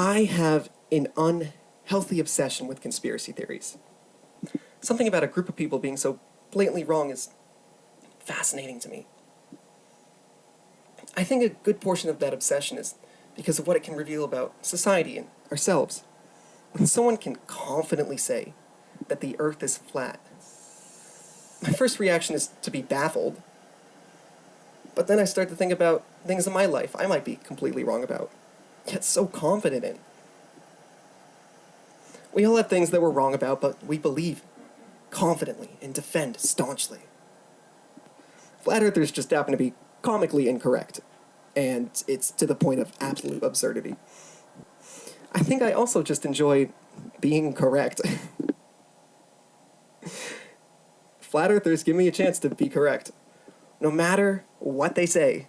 I have an unhealthy obsession with conspiracy theories. Something about a group of people being so blatantly wrong is fascinating to me. I think a good portion of that obsession is because of what it can reveal about society and ourselves. When someone can confidently say that the Earth is flat, my first reaction is to be baffled. But then I start to think about things in my life I might be completely wrong about, yet so confident in. We all have things that we're wrong about, but we believe confidently and defend staunchly. Flat Earthers just happen to be comically incorrect, and it's to the point of absolute absurdity. I think I also just enjoy being correct. Flat Earthers give me a chance to be correct. No matter what they say,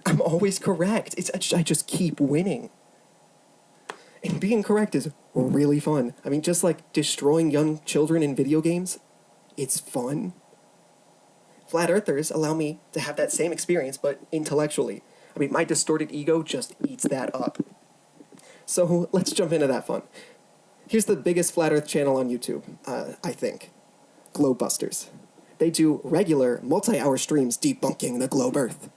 I'm always correct. I just keep winning. And being correct is really fun. I mean, just like destroying young children in video games, it's fun. Flat Earthers allow me to have that same experience, but intellectually. I mean, my distorted ego just eats that up. So let's jump into that fun. Here's the biggest Flat Earth channel on YouTube, I think. Globebusters. They do regular, multi-hour streams debunking the globe Earth.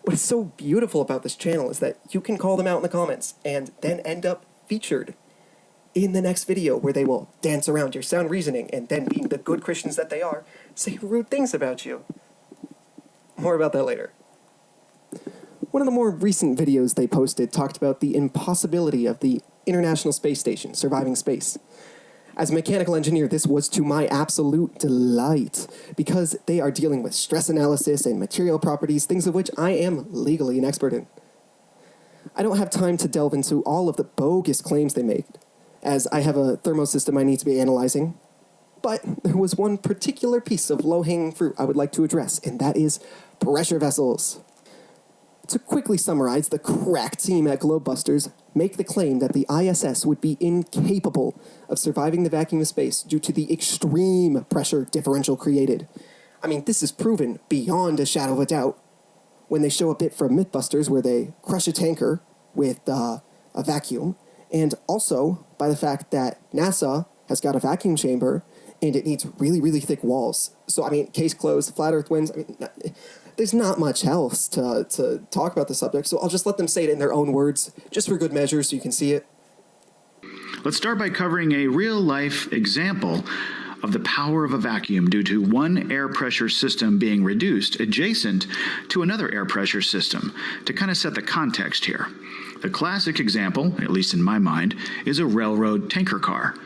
What is so beautiful about this channel is that you can call them out in the comments and then end up featured in the next video where they will dance around your sound reasoning and then, being the good Christians that they are, say rude things about you. More about that later. One of the more recent videos they posted talked about the impossibility of the International Space Station surviving space. As a mechanical engineer, this was to my absolute delight, because they are dealing with stress analysis and material properties, things of which I am legally an expert in. I don't have time to delve into all of the bogus claims they made, as I have a thermosystem I need to be analyzing, but there was one particular piece of low-hanging fruit I would like to address, and that is pressure vessels. To quickly summarize, the crack team at Globebusters make the claim that the ISS would be incapable of surviving the vacuum of space due to the extreme pressure differential created. I mean, this is proven beyond a shadow of a doubt when they show a bit from Mythbusters where they crush a tanker with a vacuum, and also by the fact that NASA has got a vacuum chamber and it needs really, really thick walls. So, I mean, case closed, Flat Earth wins. I mean, there's not much else to talk about the subject, so I'll just let them say it in their own words, just for good measure so you can see it. Let's start by covering a real-life example of the power of a vacuum due to one air pressure system being reduced adjacent to another air pressure system, to kind of set the context here. The classic example, at least in my mind, is a railroad tanker car.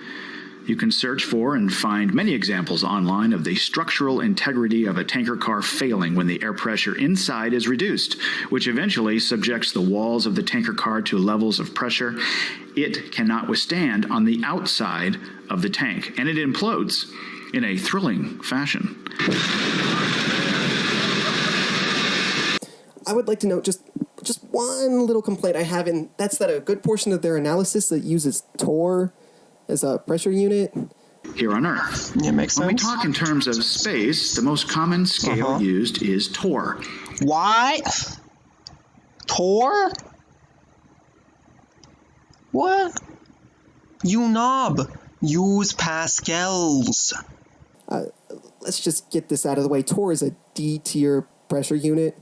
You can search for and find many examples online of the structural integrity of a tanker car failing when the air pressure inside is reduced, which eventually subjects the walls of the tanker car to levels of pressure it cannot withstand on the outside of the tank, and it implodes in a thrilling fashion. I would like to note just one little complaint I have, and that's that a good portion of their analysis that uses Tor as a pressure unit here on Earth. Yeah, makes sense. When we talk in terms of space, the most common scale used is Tor. What? Tor? What? You knob. Use Pascals. Let's just get this out of the way. Tor is a D-tier pressure unit.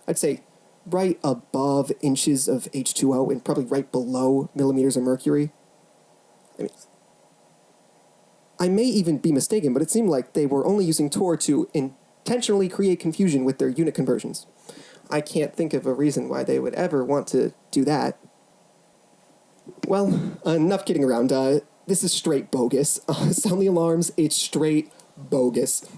I'd say right above inches of H2O and probably right below millimeters of mercury. I mean, I may even be mistaken, but it seemed like they were only using Tor to intentionally create confusion with their unit conversions. I can't think of a reason why they would ever want to do that. Well, enough kidding around. This is straight bogus. Sound the alarms, it's straight bogus.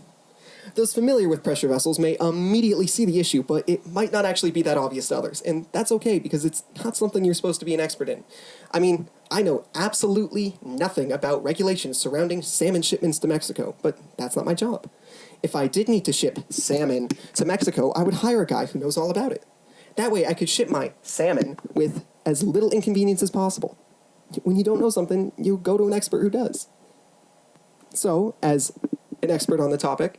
Those familiar with pressure vessels may immediately see the issue, but it might not actually be that obvious to others, and that's okay because it's not something you're supposed to be an expert in. I mean, I know absolutely nothing about regulations surrounding salmon shipments to Mexico, but that's not my job. If I did need to ship salmon to Mexico, I would hire a guy who knows all about it. That way I could ship my salmon with as little inconvenience as possible. When you don't know something, you go to an expert who does. So, as an expert on the topic,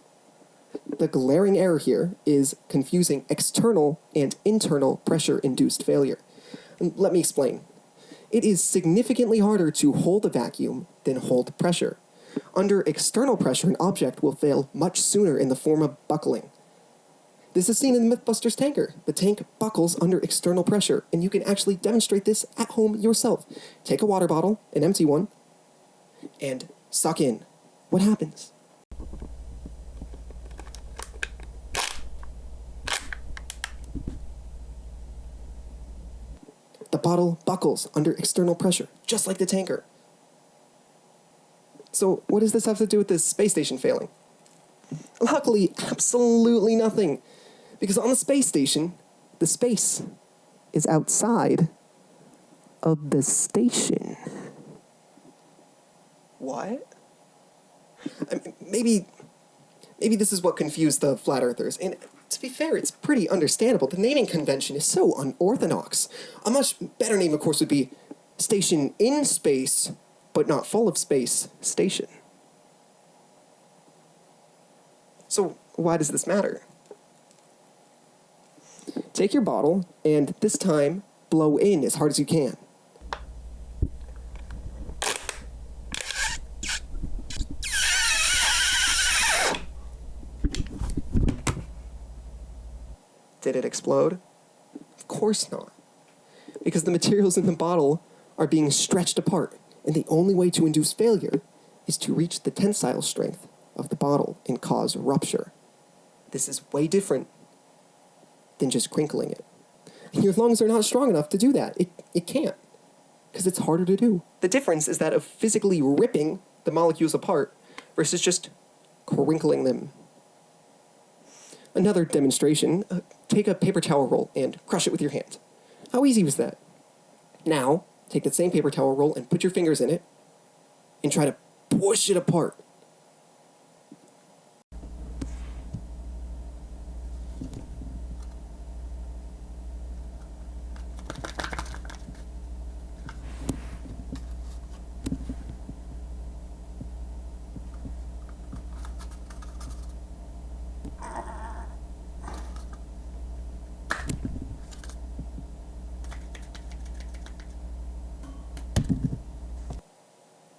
the glaring error here is confusing external and internal pressure-induced failure. And let me explain. It is significantly harder to hold a vacuum than hold pressure. Under external pressure, an object will fail much sooner in the form of buckling. This is seen in the Mythbusters tanker. The tank buckles under external pressure, and you can actually demonstrate this at home yourself. Take a water bottle, an empty one, and suck in. What happens? The bottle buckles under external pressure, just like the tanker. So what does this have to do with this space station failing? Luckily, absolutely nothing. Because on the space station, the space is outside of the station. What? Maybe this is what confused the flat earthers. And to be fair, it's pretty understandable. The naming convention is so unorthodox. A much better name, of course, would be Station in Space, but not full of space station. So why does this matter? Take your bottle, and this time, blow in as hard as you can. Did it explode? Of course not. Because the materials in the bottle are being stretched apart, and the only way to induce failure is to reach the tensile strength of the bottle and cause rupture. This is way different than just crinkling it. And your lungs are not strong enough to do that. It can't, because it's harder to do. The difference is that of physically ripping the molecules apart versus just crinkling them. Another demonstration, take a paper towel roll and crush it with your hand. How easy was that? Now, take that same paper towel roll and put your fingers in it and try to push it apart.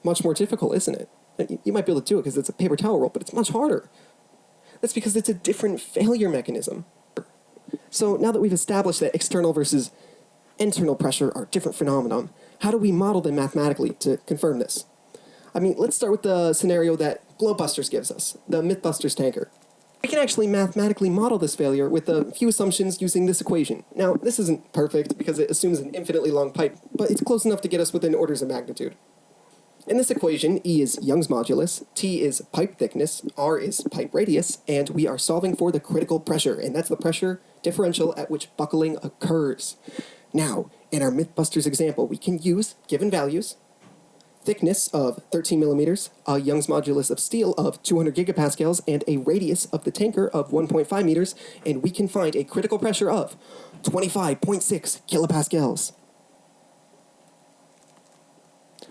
Much more difficult, isn't it? You might be able to do it because it's a paper towel roll, but it's much harder. That's because it's a different failure mechanism. So now that we've established that external versus internal pressure are different phenomena, how do we model them mathematically to confirm this? Let's start with the scenario that Globebusters gives us, the Mythbusters tanker. We can actually mathematically model this failure with a few assumptions using this equation. Now, this isn't perfect because it assumes an infinitely long pipe, but it's close enough to get us within orders of magnitude. In this equation, E is Young's modulus, T is pipe thickness, R is pipe radius, and we are solving for the critical pressure, and that's the pressure differential at which buckling occurs. Now, in our Mythbusters example, we can use given values, thickness of 13 millimeters, a Young's modulus of steel of 200 gigapascals, and a radius of the tanker of 1.5 meters, and we can find a critical pressure of 25.6 kilopascals.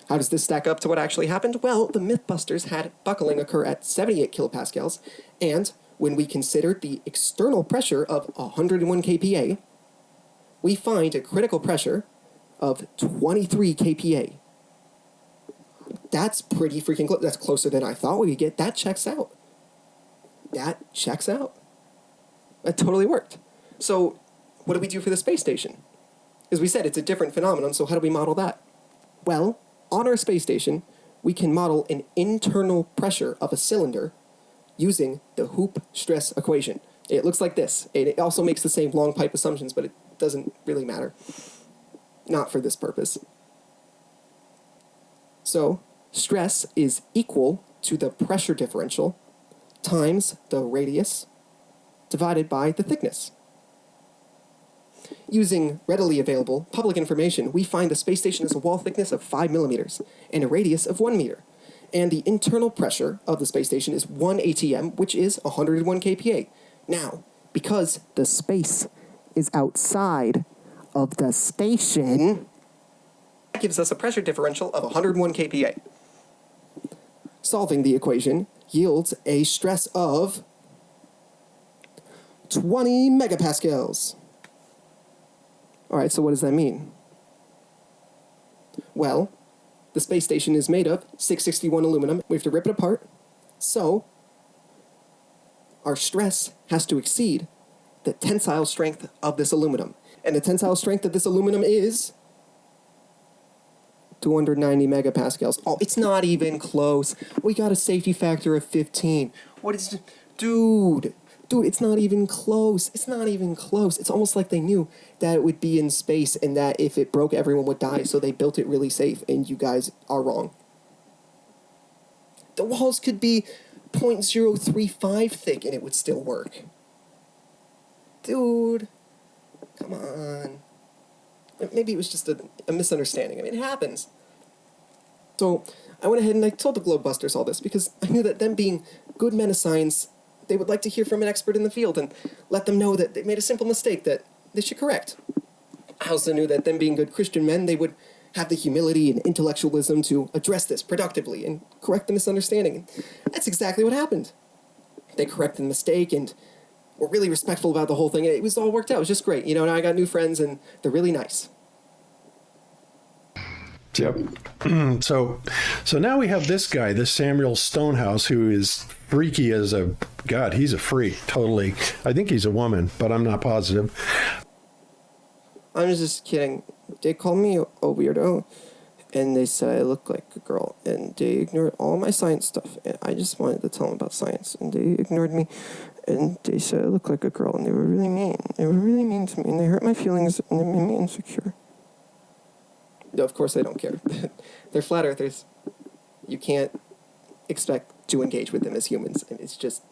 How does this stack up to what actually happened? Well, the Mythbusters had buckling occur at 78 kilopascals, and when we considered the external pressure of 101 kPa, we find a critical pressure of 23 kPa. That's pretty freaking close. That's closer than I thought we would get. That checks out. That checks out. That totally worked. So, what do we do for the space station? As we said, it's a different phenomenon, so how do we model that? Well, on our space station, we can model an internal pressure of a cylinder using the Hoop stress equation. It looks like this. It also makes the same long pipe assumptions, but it doesn't really matter. Not for this purpose. So, stress is equal to the pressure differential times the radius divided by the thickness. Using readily available public information, we find the space station has a wall thickness of 5 millimeters and a radius of 1 meter. And the internal pressure of the space station is 1 atm, which is 101 kPa. Now, because the space is outside of the station, that gives us a pressure differential of 101 kPa. Solving the equation yields a stress of 20 megapascals. All right, so what does that mean? Well, the space station is made of 661 aluminum. We have to rip it apart. So, our stress has to exceed the tensile strength of this aluminum. And the tensile strength of this aluminum is 290 megapascals. Oh, it's not even close. We got a safety factor of 15. What is... Dude, it's not even close. It's not even close. It's almost like they knew that it would be in space and that if it broke, everyone would die, so they built it really safe, and you guys are wrong. The walls could be 0.035 thick and it would still work. Dude, come on. Maybe it was just a misunderstanding. I mean, it happens. So I went ahead and I told the Globebusters all this because I knew that them being good men of science, they would like to hear from an expert in the field and let them know that they made a simple mistake that they should correct. I also knew that them being good Christian men, they would have the humility and intellectualism to address this productively and correct the misunderstanding. And that's exactly what happened. They corrected the mistake and were really respectful about the whole thing. It was all worked out. It was just great. You know, now I got new friends and they're really nice. Yep. So now we have this guy, this Samuel Stonehouse, who is freaky as a... God, he's a freak, totally. I think he's a woman, but I'm not positive. I'm just kidding. They call me a weirdo, and they said I look like a girl, and they ignored all my science stuff, and I just wanted to tell them about science, and they ignored me, and they said I look like a girl, and they were really mean. They were really mean to me, and they hurt my feelings, and they made me insecure. No, of course they don't care. They're flat earthers. You can't expect to engage with them as humans, and it's just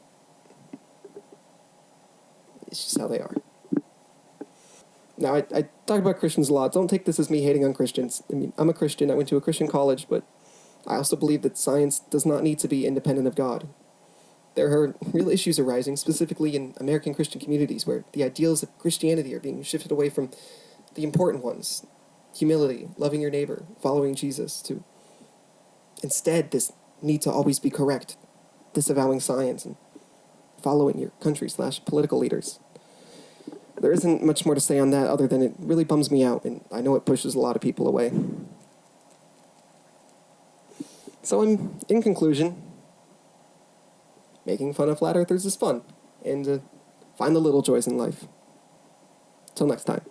how they are. Now, I talk about Christians a lot. Don't take this as me hating on Christians. I mean, I'm a Christian. I went to a Christian college, but I also believe that science does not need to be independent of God. There are real issues arising, specifically in American Christian communities, where the ideals of Christianity are being shifted away from the important ones: humility, loving your neighbor, following Jesus, to instead this need to always be correct, disavowing science, and following your country/political leaders. There isn't much more to say on that other than it really bums me out, and I know it pushes a lot of people away. So in conclusion, making fun of flat earthers is fun, and find the little joys in life. Till next time.